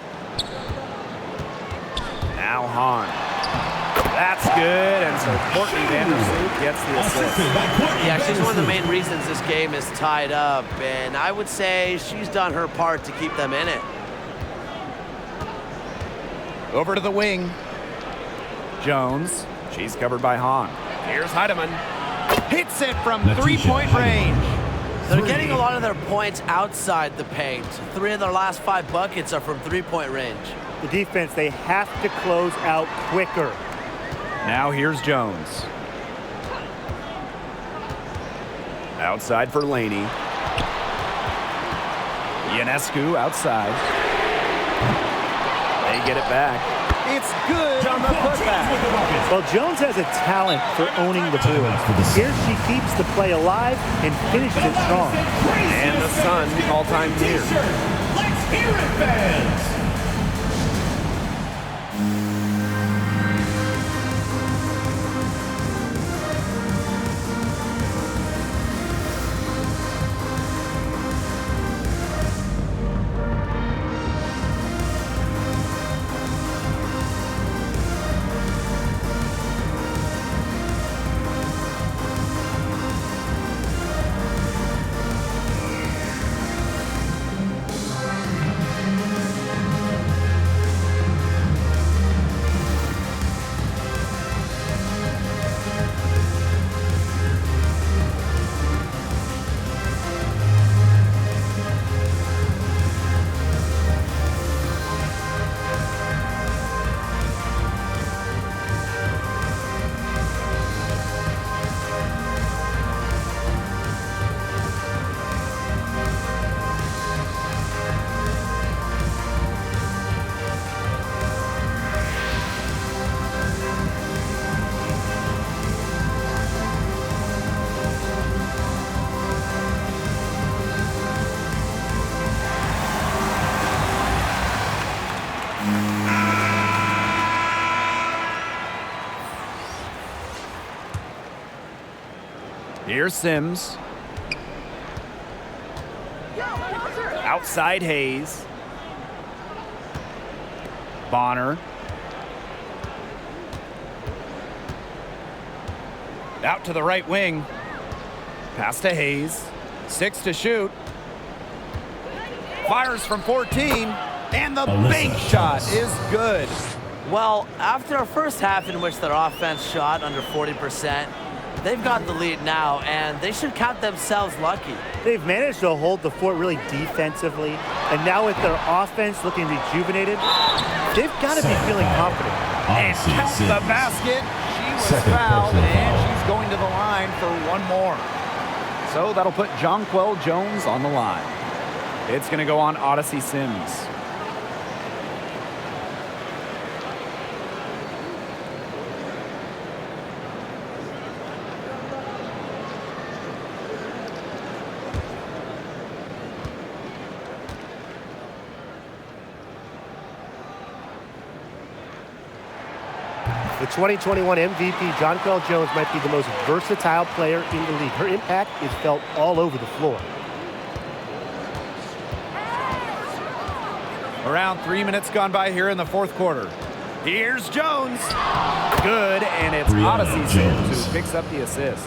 Now Hahn. That's good, and so Courtney Vandersloot gets the assist. Yeah, she's one of the main reasons this game is tied up, and I would say she's done her part to keep them in it. Over to the wing. Jones. She's covered by Hahn. Here's Heidemann. Hits it from three-point range. They're getting a lot of their points outside the paint. 3 of their last 5 buckets are from three-point range. The defense, they have to close out quicker. Now here's Jones. Outside for Laney. Ionescu outside. They get it back. It's good on the putback. Well, Jones has a talent for owning the board. Here she keeps the play alive and finishes it strong. And the Sun all-time leader. Let's hear it, fans! Here's Sims. Outside Hayes. Bonner. Out to the right wing. Pass to Hayes. 6 to shoot. Fires from 14. And the bank shot is good. Well, after a first half in which their offense shot under 40%, they've got the lead now, and they should count themselves lucky. They've managed to hold the fort really defensively, and now with their offense looking rejuvenated, they've got to be feeling confident. And count the basket. She was fouled, and she's going to the line for one more. So that'll put Jonquel Jones on the line. It's going to go on Odyssey Sims. The 2021 MVP, Jonquel Jones, might be the most versatile player in the league. Her impact is felt all over the floor. Around 3 minutes gone by here in the fourth quarter. Here's Jones. Good, and it's Odyssey Sims who picks up the assist.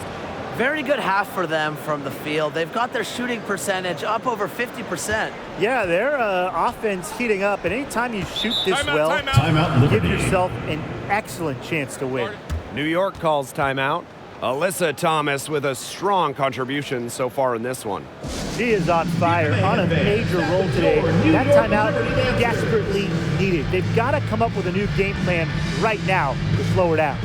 Very good half for them from the field. They've got their shooting percentage up over 50%. Yeah, their offense heating up, and anytime you shoot this well, Timeout, you give Liberty. yourself an excellent chance to win. New York calls timeout. Alyssa Thomas with a strong contribution so far in this one. She is on fire, on a major roll today. That timeout desperately needed. They've got to come up with a new game plan right now to slow her down.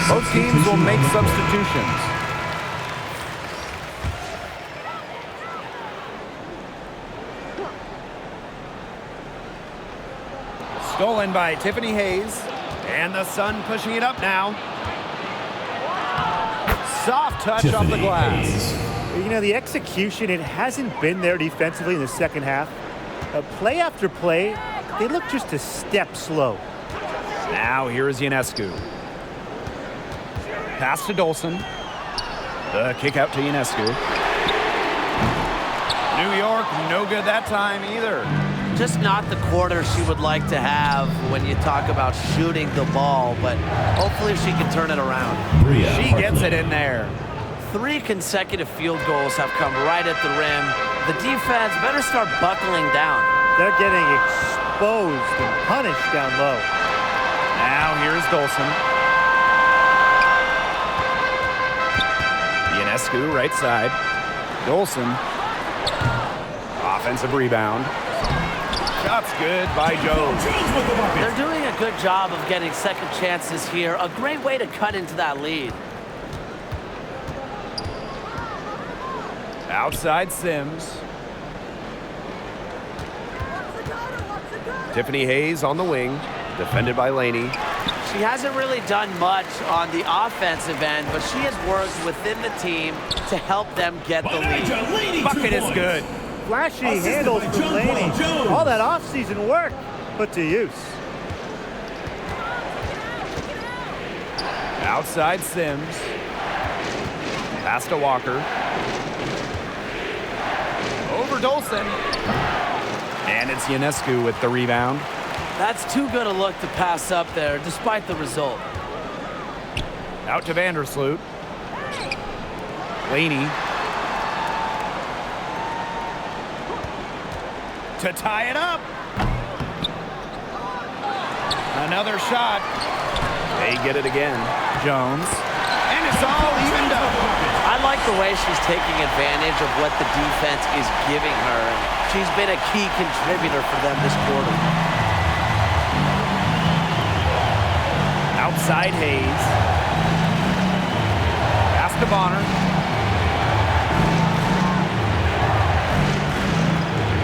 Both teams will make substitutions. Stolen by Tiffany Hayes. And the Sun pushing it up now. Soft touch off the Tiffany glass. Hayes. You know, the execution, it hasn't been there defensively in the second half. Play after play, they look just a step slow. Now here is Ionescu. Pass to Dolson. The kick out to Ionescu. New York, no good that time either. Just not the quarter she would like to have when you talk about shooting the ball, but hopefully she can turn it around. She gets it in there. 3 consecutive field goals have come right at the rim. The defense better start buckling down. They're getting exposed and punished down low. Now here's Dolson. Ionescu, right side. Dolson. Offensive rebound. Shot's good by Jones. They're doing a good job of getting second chances here. A great way to cut into that lead. Outside Sims. Tiffany Hayes on the wing. Defended by Laney. She hasn't really done much on the offensive end, but she has worked within the team to help them get the lead. Bucket is good. Flashy Assisted handles by from Jones. Laney. Jones. All that offseason work put to use. Outside Sims. Pass to Walker. Over Dolson. And it's Ionescu with the rebound. That's too good a look to pass up there, despite the result. Out to Vandersloot. Laney. To tie it up. Another shot. They get it again. Jones. And it's all evened up. I like the way she's taking advantage of what the defense is giving her. She's been a key contributor for them this quarter. Outside Hayes. Pass to Bonner.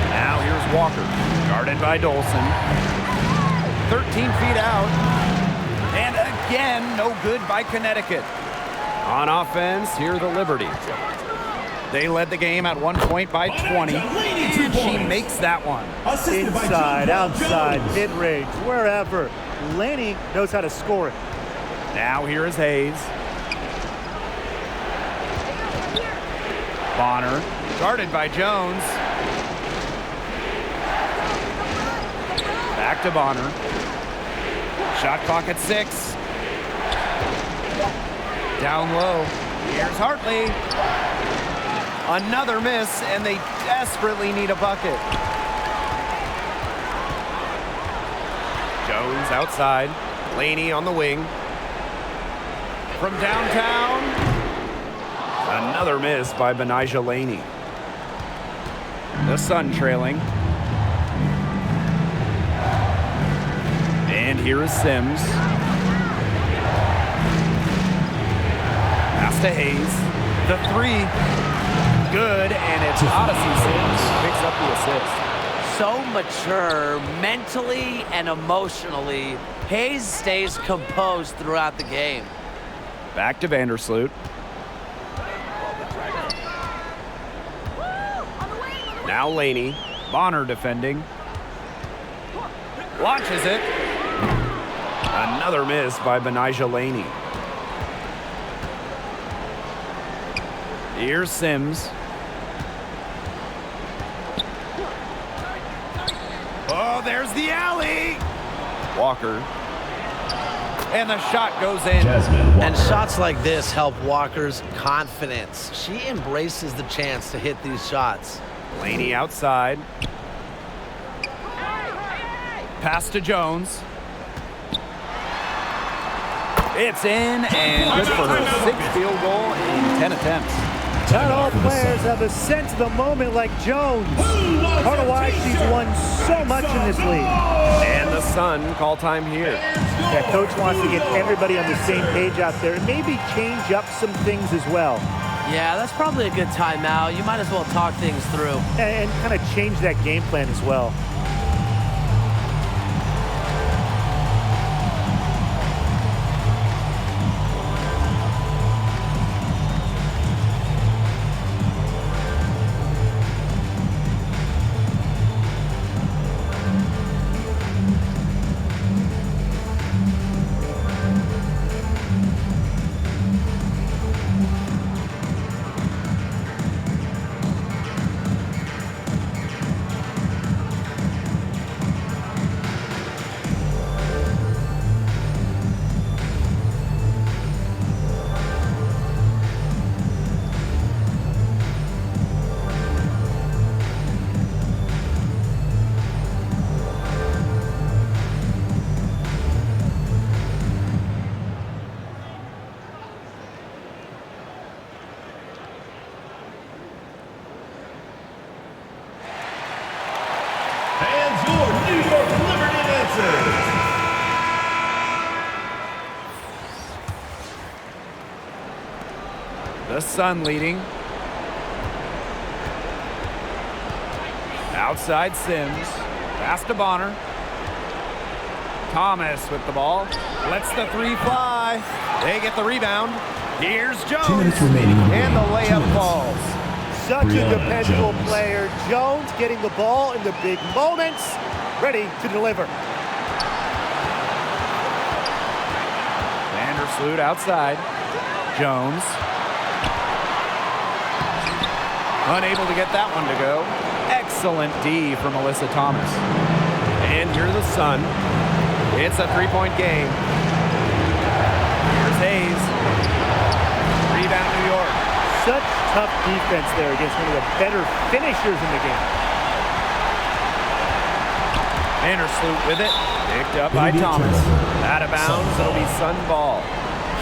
Now here's Walker. Guarded by Dolson. 13 feet out. And again, no good by Connecticut. On offense, here the Liberty. They led the game at 1 point by 20. And she makes that one. Inside, outside, mid-range, wherever. Laney knows how to score it. Now here is Hayes. Bonner, guarded by Jones. Back to Bonner. Shot clock at 6. Down low. Here's Hartley. Another miss, and they desperately need a bucket. Jones outside. Laney on the wing. From downtown. Another miss by Benijah Laney. The Sun trailing. And here is Sims. Pass to Hayes. The three. Good, and it's Odyssey Sims picks up the assist. So mature mentally and emotionally. Hayes stays composed throughout the game. Back to Vandersloot. Now Laney. Bonner defending. Launches it. Another miss by Benijah Laney. Here's Sims. Oh, there's the alley. Walker. And the shot goes in. And shots like this help Walker's confidence. She embraces the chance to hit these shots. Laney outside. Pass to Jones. It's in and good for her 6th field goal in 10 attempts. Not all players have a sense of the moment like Jones. Part of why she's won so much in this league. And the Sun call time here. Yeah, coach wants to get everybody on the same page out there and maybe change up some things as well. Yeah, that's probably a good timeout. You might as well talk things through. And kind of change that game plan as well. And your New York Liberty Lancers. The Sun leading. Outside Sims. Pass to Bonner. Thomas with the ball. Lets the three fly. They get the rebound. Here's Jones. 2 minutes remaining. And the layup falls. Such a Brianna dependable Jones. player. Jones getting the ball in the big moments, ready to deliver. Vandersloot outside. Jones. Unable to get that one to go. Excellent D from Alyssa Thomas. And here's the Sun. It's a three-point game. Here's Hayes. Rebound New York. Such tough defense there against one of the better finishers in the game. Vandersloot with it. Picked up by Thomas. Out of bounds. It'll be Sun ball.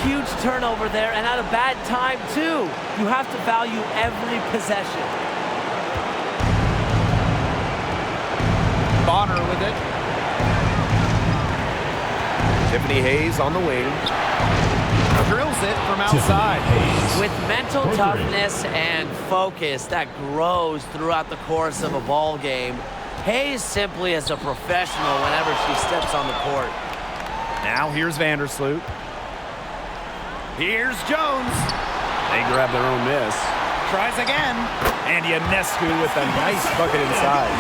Huge turnover there, and at a bad time, too. You have to value every possession. Bonner with it. Tiffany Hayes on the wing. Drills it from outside. With mental toughness and focus that grows throughout the course of a ball game, Hayes simply is a professional whenever she steps on the court. Now here's Vandersloot. Here's Jones. They grab their own miss. Tries again. And Ionescu with a nice bucket inside.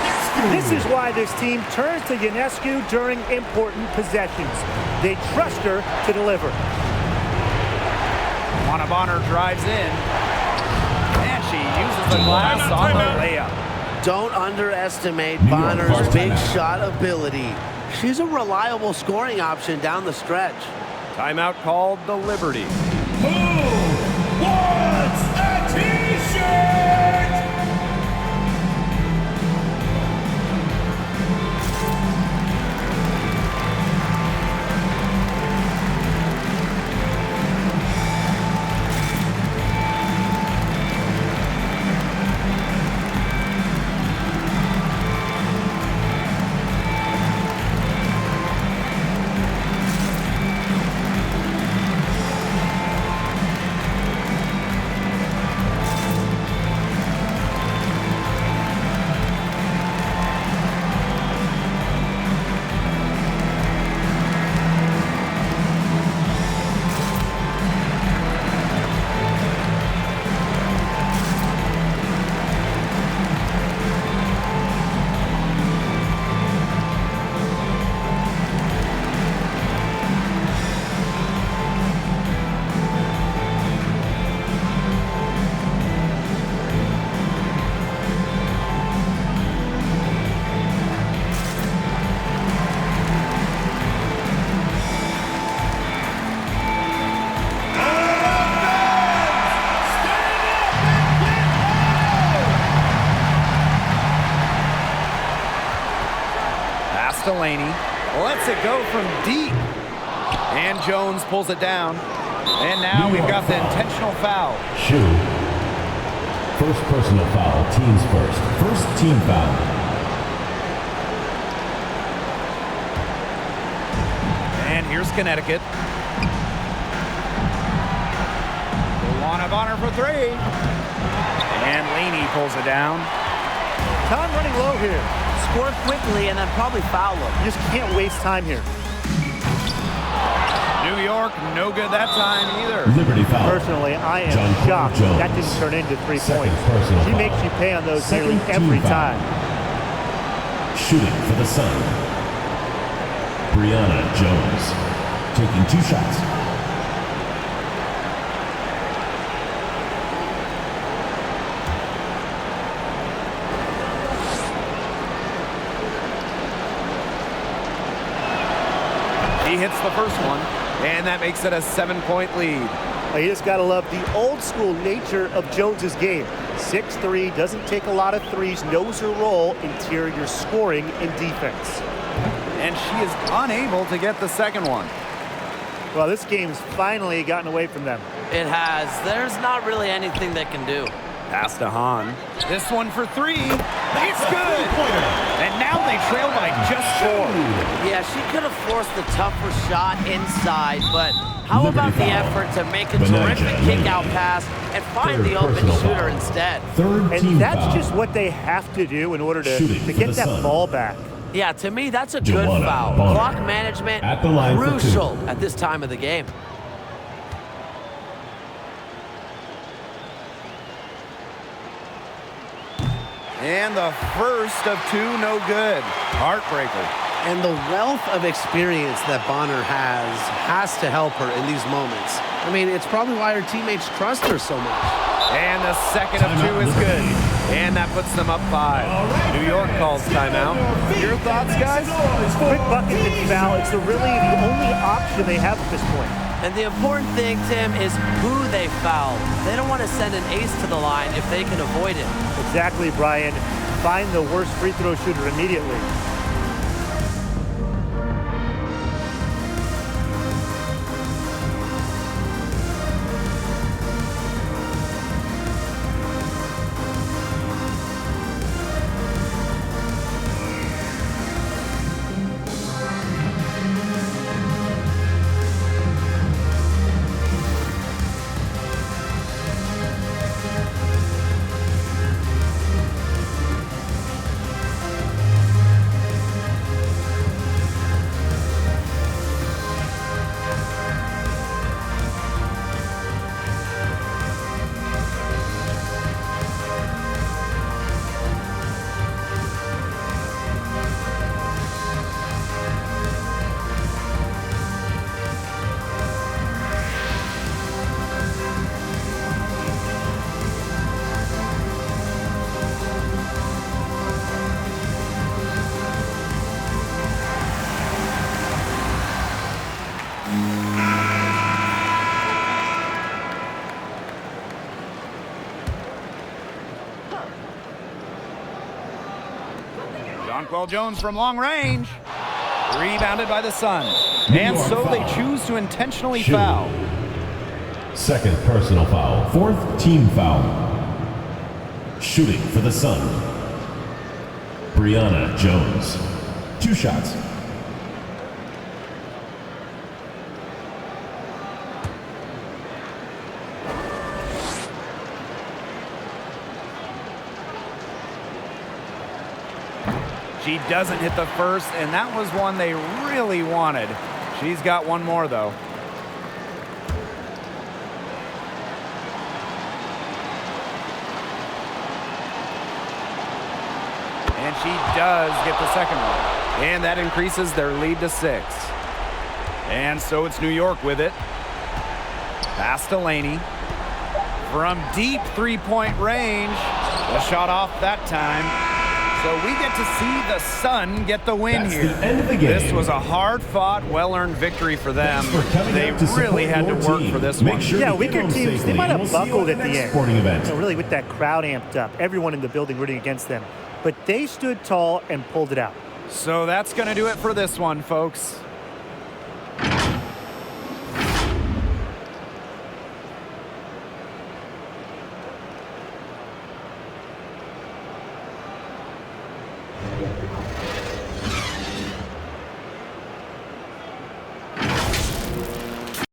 This is why this team turns to Ionescu during important possessions. They trust her to deliver. Juana Bonner drives in. And she uses the glass on the layup. Don't underestimate Bonner's big shot ability. She's a reliable scoring option down the stretch. Timeout called the Liberty. Who wants a T-shirt? lets it go from deep. And Jones pulls it down. And now we've got the intentional foul. Shoe. First personal foul, teams first. First team foul. And here's Connecticut. One of honor for three. And Laney pulls it down. Time running low here. Score quickly and then probably foul them. You just can't waste time here. New York, no good that time either. Liberty foul. Personally, I am John shocked Jones. that didn't turn into 3 Second points. personal She foul. makes you pay on those Second nearly every team foul. time. Shooting for the Sun. Brianna Jones. Taking 2 shots. He hits the first one, and that makes it a 7-point lead. You just got to love the old school nature of Jones's game. 6'3", doesn't take a lot of threes, knows her role, interior scoring and defense. And she is unable to get the second one. Well, this game's finally gotten away from them. It has. There's not really anything they can do. Pass to Hahn. This one for three. It's good. And now they trail by just 4. Yeah, she could have forced the tougher shot inside, but how about the effort to make a terrific kick-out pass and find the open shooter instead? Third team And that's foul. just what they have to do in order to Shooting for get the that Sun. ball back. Yeah, to me, that's a good Joanna foul. Bonner. Clock management, At the line for 2. crucial at this time of the game. And the first of 2, no good. Heartbreaker. And the wealth of experience that Bonner has to help her in these moments. I mean, it's probably why her teammates trust her so much. And the second of 2 is good. And that puts them up 5. New York calls timeout. Your thoughts, guys? Quick bucket and foul. It's really the only option they have at this point. And the important thing, Tim, is who they foul. They don't want to send an ace to the line if they can avoid it. Exactly, Brian. Find the worst free throw shooter immediately. Jonquel Jones from long range. Rebounded by the Sun. And so they choose to intentionally foul. Second personal foul. Fourth team foul. Shooting for the Sun. Brianna Jones. 2 shots. She doesn't hit the first, and that was one they really wanted. She's got one more, though. And she does get the second one. And that increases their lead to 6. And so it's New York with it. Pass to Laney. From deep 3-point range. The shot off that time. So we get to see the Sun get the win That's here. the end of the game. This was a hard-fought, well-earned victory for them. Thanks for coming They out to really support had to your work team. for this Make one. sure Yeah, to get weaker home teams, safely, they might and have we'll see you buckled at at the the next end. sporting event. Really with that crowd amped up, everyone in the building rooting against them. But they stood tall and pulled it out. So that's going to do it for this one, folks.